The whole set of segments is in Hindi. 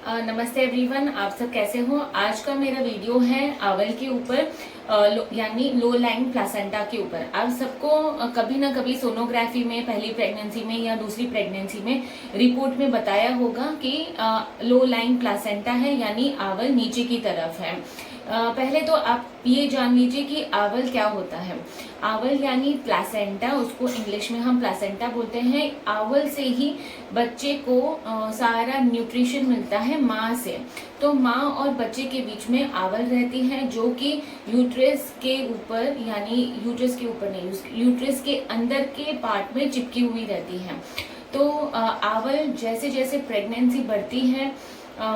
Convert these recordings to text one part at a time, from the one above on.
नमस्ते एवरीवन, आप सब कैसे हो। आज का मेरा वीडियो है आंवल के ऊपर, यानी लो लाइंग प्लासेंटा के ऊपर। आप सबको कभी ना कभी सोनोग्राफी में, पहली प्रेगनेंसी में या दूसरी प्रेगनेंसी में रिपोर्ट में बताया होगा कि लो लाइंग प्लासेंटा है, यानी आंवल नीचे की तरफ है। पहले तो आप ये जान लीजिए कि आंवल क्या होता है। आंवल यानी प्लासेंटा, उसको इंग्लिश में हम प्लासेंटा बोलते हैं। आंवल से ही बच्चे को सारा न्यूट्रिशन मिलता है माँ से। तो माँ और बच्चे के बीच में आंवल रहती है, जो कि यूट्रस के ऊपर, यानी यूट्रस के ऊपर नहीं, यूट्रस के अंदर के पार्ट में चिपकी हुई रहती है। तो आंवल जैसे जैसे प्रेगनेंसी बढ़ती है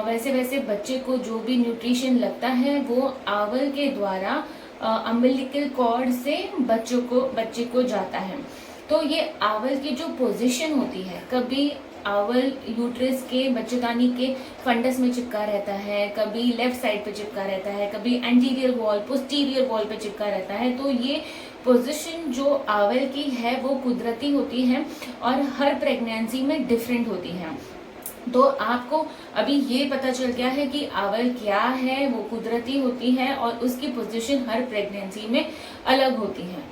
वैसे वैसे बच्चे को जो भी न्यूट्रिशन लगता है वो आंवल के द्वारा अम्बिलिकल कॉर्ड से बच्चे को जाता है। तो ये आंवल की जो पोजीशन होती है, कभी आंवल यूट्रस के बच्चेदानी के फंडस में चिपका रहता है, कभी लेफ्ट साइड पे चिपका रहता है, कभी एंटीरियर वॉल, पोस्टीरियर वॉल पे चिपका रहता है। तो ये पोजीशन जो आंवल की है वो कुदरती होती है और हर प्रेगनेंसी में डिफरेंट होती है। तो आपको अभी ये पता चल गया है कि आंवल क्या है, वो कुदरती होती है और उसकी पोजीशन हर प्रेगनेंसी में अलग होती है।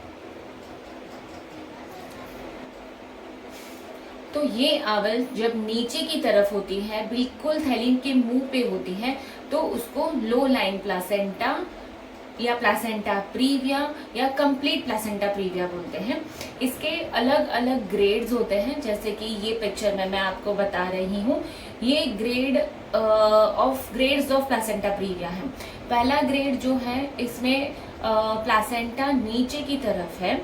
तो ये आंवल जब नीचे की तरफ होती है, बिल्कुल थैली के मुंह पे होती है, तो उसको लो लाइन प्लासेंटा या प्लासेंटा प्रीविया या कंप्लीट प्लासेंटा प्रीविया बोलते हैं। इसके अलग अलग ग्रेड्स होते हैं, जैसे कि ये पिक्चर में मैं आपको बता रही हूँ। ये ग्रेड्स ऑफ प्लासेंटा प्रीविया है। पहला ग्रेड जो है, इसमें प्लासेंटा नीचे की तरफ है,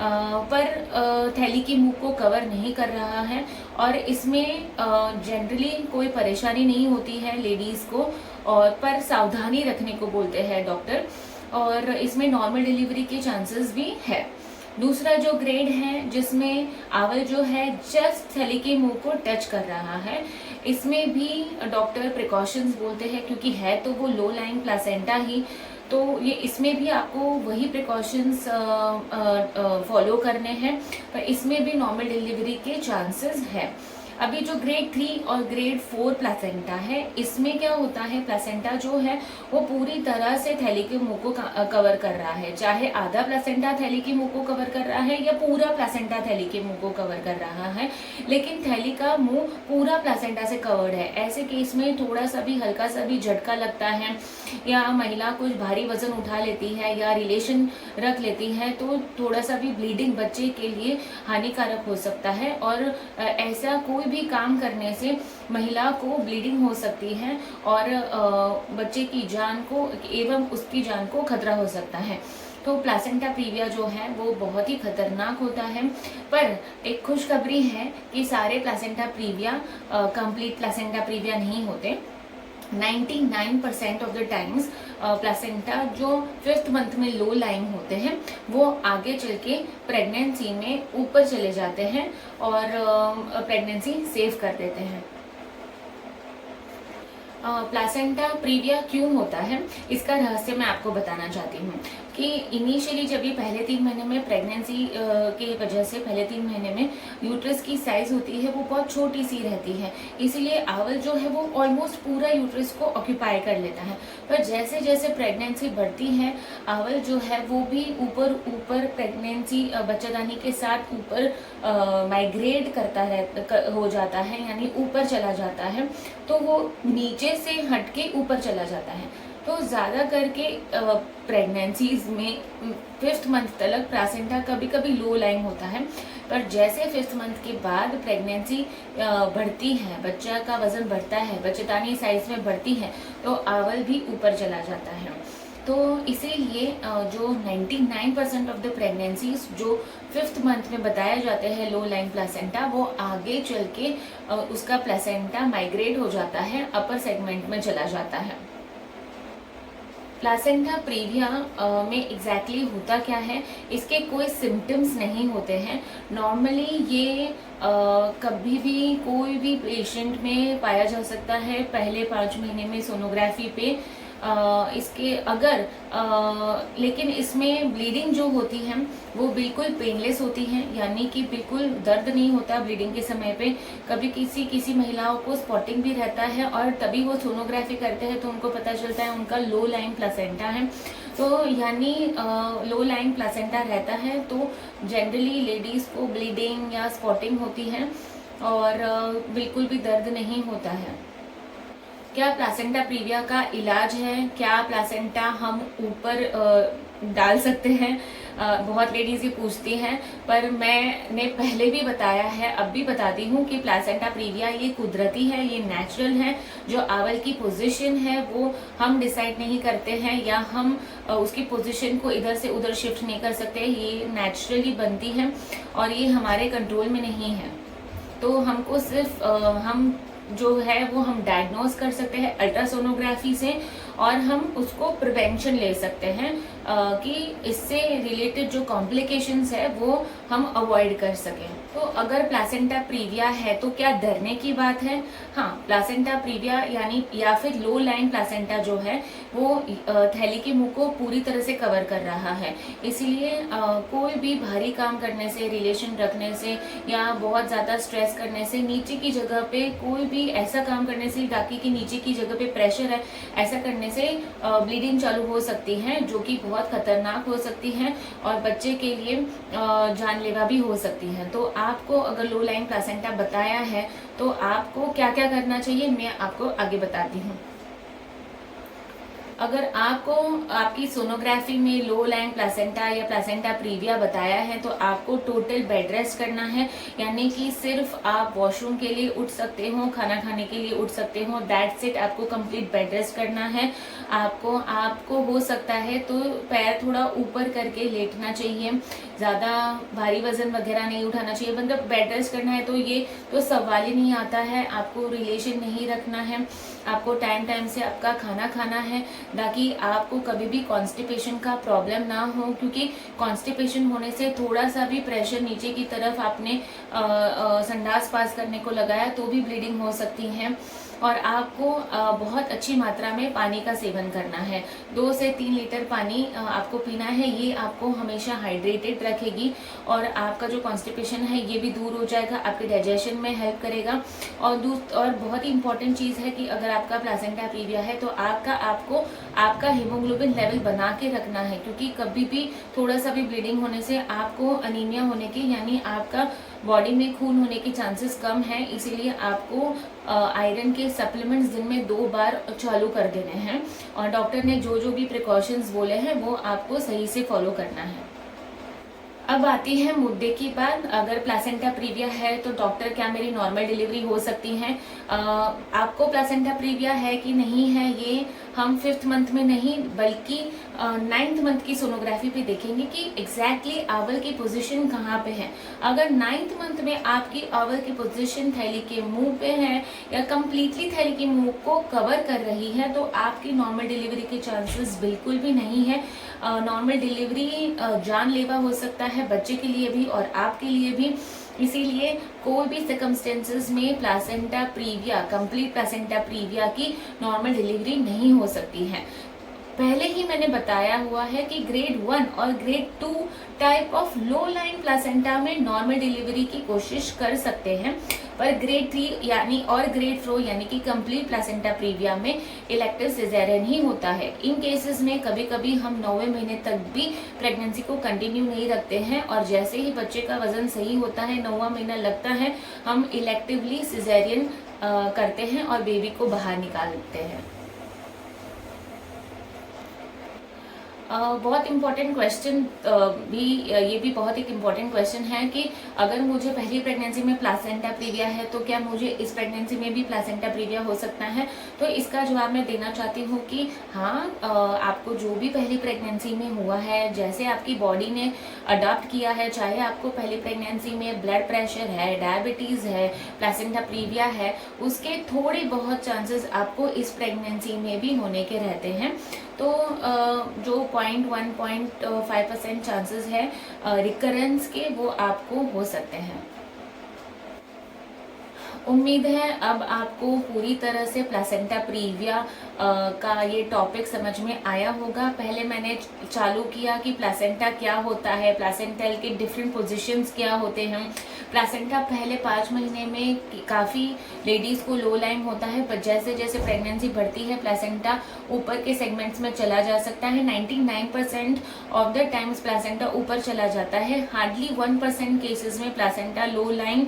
पर थैली के मुंह को कवर नहीं कर रहा है और इसमें जनरली कोई परेशानी नहीं होती है लेडीज को, और पर सावधानी रखने को बोलते हैं डॉक्टर, और इसमें नॉर्मल डिलीवरी के चांसेस भी है। दूसरा जो ग्रेड है, जिसमें आंवल जो है जस्ट थैली के मुंह को टच कर रहा है, इसमें भी डॉक्टर प्रिकॉशंस बोलते हैं, क्योंकि है तो वो लो लाइंग प्लासेंटा ही। तो ये इसमें भी आपको वही प्रिकॉशंस फॉलो करने हैं, पर इसमें भी नॉर्मल डिलीवरी के चांसेस है। अभी जो ग्रेड 3 और ग्रेड 4 प्लासेंटा है, इसमें क्या होता है, प्लासेंटा जो है वो पूरी तरह से थैली के मुंह को कवर कर रहा है। चाहे आधा प्लासेंटा थैली के मुंह को कवर कर रहा है या पूरा प्लासेंटा थैली के मुंह को कवर कर रहा है, लेकिन थैली का मुंह पूरा प्लासेंटा से कवर्ड है। ऐसे केस में थोड़ा सा भी, हल्का सा भी झटका लगता है, या महिला कुछ भारी वजन उठा लेती है या रिलेशन रख लेती है, तो थोड़ा सा भी ब्लीडिंग बच्चे के लिए हानिकारक हो सकता है, और ऐसा कोई भी काम करने से महिला को ब्लीडिंग हो सकती है और बच्चे की जान को एवं उसकी जान को खतरा हो सकता है। तो प्लासेंटा प्रीविया जो है वो बहुत ही खतरनाक होता है। पर एक खुशखबरी है कि सारे placenta previa complete placenta previa नहीं होते। 99% ऑफ द टाइम्स प्लासेंटा जो 5th मंथ में लो लाइंग होते हैं वो आगे चल के प्रेगनेंसी में ऊपर चले जाते हैं और प्रेगनेंसी सेव कर देते हैं। प्लासेंटा प्रीविया क्यों होता है, इसका रहस्य मैं आपको बताना चाहती हूँ कि इनिशियली जब ये पहले 3 महीने में प्रेगनेंसी की वजह से पहले 3 महीने में यूट्रस की साइज होती है वो बहुत छोटी सी रहती है, इसीलिए आंवल जो है वो ऑलमोस्ट पूरा यूट्रस को ऑक्यूपाई कर लेता है। पर जैसे जैसे प्रेगनेंसी बढ़ती है, आंवल जो है वो भी ऊपर ऊपर प्रेगनेंसी बच्चेदानी के साथ ऊपर माइग्रेट हो जाता है, यानी ऊपर चला जाता है। तो वो नीचे से हटके ऊपर चला जाता है। तो ज़्यादा करके प्रेगनेंसीज में 5th मंथ तक प्लासेंटा कभी कभी लो लाइंग होता है, पर जैसे 5th मंथ के बाद प्रेगनेंसी बढ़ती है, बच्चा का वजन बढ़ता है, बच्चेदानी साइज में बढ़ती है, तो आंवल भी ऊपर चला जाता है। तो इसीलिए जो 99% ऑफ द प्रेगनेंसीज जो 5th मंथ में बताए जाते हैं लो लाइंग प्लासेंटा, वो आगे चल के उसका प्लासेंटा माइग्रेट हो जाता है, अपर सेगमेंट में चला जाता है। प्लासेंटा प्रीविया में एग्जैक्टली होता क्या है, इसके कोई सिम्टम्स नहीं होते हैं। नॉर्मली ये कभी भी कोई भी पेशेंट में पाया जा सकता है। पहले 5 महीने में सोनोग्राफी पे इसके अगर लेकिन इसमें ब्लीडिंग जो होती है वो बिल्कुल पेनलेस होती है, यानी कि बिल्कुल दर्द नहीं होता ब्लीडिंग के समय पे। कभी किसी किसी महिलाओं को स्पॉटिंग भी रहता है और तभी वो सोनोग्राफी करते हैं तो उनको पता चलता है उनका लो लाइन प्लासेंटा है। तो यानी लो लाइन प्लासेंटा रहता है तो जनरली लेडीज को ब्लीडिंग या स्पॉटिंग होती है और बिल्कुल भी दर्द नहीं होता है। क्या प्लासेंटा प्रीविया का इलाज है? क्या प्लासेंटा हम ऊपर डाल सकते हैं? बहुत लेडीज ये पूछती हैं, पर मैंने पहले भी बताया है, अब भी बताती हूँ कि प्लासेंटा प्रीविया ये कुदरती है, ये नेचुरल है। जो आवल की पोजीशन है वो हम डिसाइड नहीं करते हैं या हम उसकी पोजीशन को इधर से उधर शिफ्ट नहीं कर सकते। ये नेचुरली बनती है और ये हमारे कंट्रोल में नहीं है। तो हमको सिर्फ हम जो है वो हम डायग्नोज कर सकते हैं अल्ट्रासोनोग्राफी से और हम उसको प्रिवेंशन ले सकते हैं कि इससे रिलेटेड जो कॉम्प्लिकेशंस है वो हम अवॉइड कर सकें। तो अगर प्लासेंटा प्रीविया है तो क्या डरने की बात है? हाँ, प्लासेंटा प्रीविया यानी या फिर लो लाइन प्लासेंटा जो है वो थैली के मुंह को पूरी तरह से कवर कर रहा है। इसीलिए कोई भी भारी काम करने से, रिलेशन रखने से या बहुत ज़्यादा स्ट्रेस करने से, नीचे की जगह पे कोई भी ऐसा काम करने से, टाँकी की नीचे की जगह पे प्रेशर है, ऐसा करने से ब्लीडिंग चालू हो सकती है जो कि बहुत खतरनाक हो सकती है और बच्चे के लिए जानलेवा भी हो सकती है। तो आपको अगर लो लाइन प्लासेंटा बताया है तो आपको क्या क्या करना चाहिए मैं आपको आगे बताती हूँ। अगर आपको आपकी सोनोग्राफी में लो लाइन प्लासेंटा या प्लासेंटा प्रीविया बताया है तो आपको टोटल बेड रेस्ट करना है, यानी कि सिर्फ आप वॉशरूम के लिए उठ सकते हो, खाना खाने के लिए उठ सकते हो, दैट्स इट। आपको कंप्लीट बेड रेस्ट करना है। आपको हो सकता है तो पैर थोड़ा ऊपर करके लेटना चाहिए, ज़्यादा भारी वजन वगैरह नहीं उठाना चाहिए। मतलब बेड रेस्ट करना है तो ये तो सवाल ही नहीं आता है। आपको रिलेशन नहीं रखना है, आपको टाइम टाइम से आपका खाना खाना है ताकि आपको कभी भी कॉन्स्टिपेशन का प्रॉब्लम ना हो, क्योंकि कॉन्स्टिपेशन होने से थोड़ा सा भी प्रेशर नीचे की तरफ आपने संडास पास करने को लगाया तो भी ब्लीडिंग हो सकती है। और आपको बहुत अच्छी मात्रा में पानी का सेवन करना है। 2 से 3 लीटर पानी आपको पीना है। ये आपको हमेशा हाइड्रेटेड रखेगी और आपका जो कॉन्स्टिपेशन है ये भी दूर हो जाएगा, आपके डाइजेशन में हेल्प करेगा। और बहुत ही इंपॉर्टेंट चीज़ है कि अगर आपका प्लासेंटा प्रीविया है तो आपको आपका हीमोग्लोबिन लेवल बना के रखना है, क्योंकि कभी भी थोड़ा सा भी ब्लीडिंग होने से आपको अनीमिया होने की, यानी आपका बॉडी में खून होने के चांसेस कम है। इसीलिए आपको आयरन के सप्लीमेंट्स दिन में 2 बार चालू कर देने हैं और डॉक्टर ने जो जो भी प्रिकॉशंस बोले हैं वो आपको सही से फॉलो करना है। अब आती है मुद्दे की बात। अगर प्लासेंटा प्रीविया है तो डॉक्टर क्या मेरी नॉर्मल डिलीवरी हो सकती है? आपको प्लासेंटा प्रीविया है कि नहीं है ये हम 5th मंथ में नहीं बल्कि 9th मंथ की सोनोग्राफी पे देखेंगे कि एग्जैक्टली आवल की पोजीशन कहाँ पे है। अगर 9th मंथ में आपकी आवल की पोजीशन थैली के मुंह पे है या कम्प्लीटली थैली के मुंह को कवर कर रही है तो आपकी नॉर्मल डिलीवरी के चांसेस बिल्कुल भी नहीं है। नॉर्मल डिलीवरी जानलेवा हो सकता है बच्चे के लिए भी और आपके लिए भी। इसीलिए कोई भी सर्कमस्टेंसेस में placenta previa, complete placenta previa की नॉर्मल डिलीवरी नहीं हो सकती है। पहले ही मैंने बताया हुआ है कि ग्रेड 1 और grade 2 type of low line placenta में नॉर्मल डिलीवरी की कोशिश कर सकते हैं, पर ग्रेड 3 यानी और ग्रेड 4 यानी कि कंप्लीट प्लासेंटा प्रीविया में इलेक्टिव सिजेरियन ही होता है। इन केसेस में कभी कभी हम 9वें महीने तक भी प्रेगनेंसी को कंटिन्यू नहीं रखते हैं और जैसे ही बच्चे का वजन सही होता है, 9वां महीना लगता है, हम इलेक्टिवली सिजेरियन करते हैं और बेबी को बाहर निकालते हैं। बहुत इम्पोर्टेंट क्वेश्चन भी ये भी बहुत एक इम्पोर्टेंट क्वेश्चन है कि अगर मुझे पहली प्रेगनेंसी में प्लासेंटा प्रीविया है तो क्या मुझे इस प्रेगनेंसी में भी प्लासेंटा प्रीविया हो सकता है? तो इसका जवाब मैं देना चाहती हूँ कि हाँ, आपको जो भी पहली प्रेगनेंसी में हुआ है, जैसे आपकी बॉडी ने अडॉप्ट किया है, चाहे आपको पहली प्रेगनेंसी में ब्लड प्रेशर है, डायबिटीज़ है, प्लासेंटा प्रीविया है, उसके थोड़े बहुत चांसेस आपको इस प्रेगनेंसी में भी होने के रहते हैं। तो जो 0.1-0.5% चांसेस है रिकरेंस के, वो आपको हो सकते हैं। उम्मीद है अब आपको पूरी तरह से प्लासेंटा प्रीविया का ये टॉपिक समझ में आया होगा। पहले मैंने चालू किया कि प्लासेंटा क्या होता है, प्लासेंटल के डिफरेंट पोजीशंस क्या होते हैं। प्लासेंटा पहले 5 महीने में काफ़ी लेडीज़ को लो लाइम होता है, पर जैसे जैसे प्रेगनेंसी बढ़ती है प्लासेंटा ऊपर के सेगमेंट्स में चला जा सकता है। 99% ऑफ द टाइम्स प्लासेंटा ऊपर चला जाता है। हार्डली 1% केसेस में प्लासेंटा लो लाइन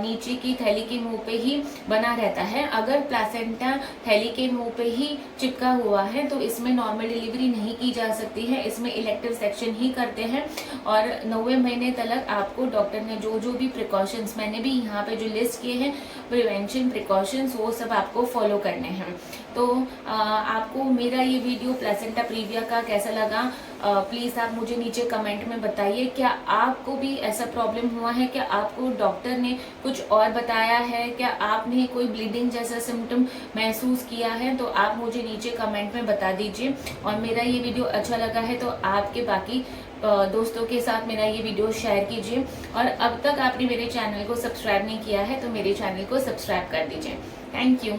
नीचे की थैली के मुंह पे ही बना रहता है। अगर प्लासेंटा थैली के मुंह पे ही चिपका हुआ है तो इसमें नॉर्मल डिलीवरी नहीं की जा सकती है, इसमें इलेक्टिव सेक्शन ही करते हैं। और 90 महीने तक आपको डॉक्टर ने जो जो भी प्रिकॉशंस मैंने भी यहाँ पे जो लिस्ट किए हैं प्रिवेंशन प्रिकॉशंस, वो सब आपको फॉलो करने हैं। तो आपको मेरा ये वीडियो प्लासेंटा प्रीविया का कैसा लगा, प्लीज़ आप मुझे नीचे कमेंट में बताइए। क्या आपको भी ऐसा प्रॉब्लम हुआ है? क्या आपको डॉक्टर ने कुछ और बताया है? क्या आपने कोई ब्लीडिंग जैसा सिम्टम महसूस किया है? तो आप मुझे नीचे कमेंट में बता दीजिए। और मेरा ये वीडियो अच्छा लगा है तो आपके बाकी दोस्तों के साथ मेरा ये वीडियो शेयर कीजिए। और अब तक आपने मेरे चैनल को सब्सक्राइब नहीं किया है तो मेरे चैनल को सब्सक्राइब कर दीजिए। Thank you.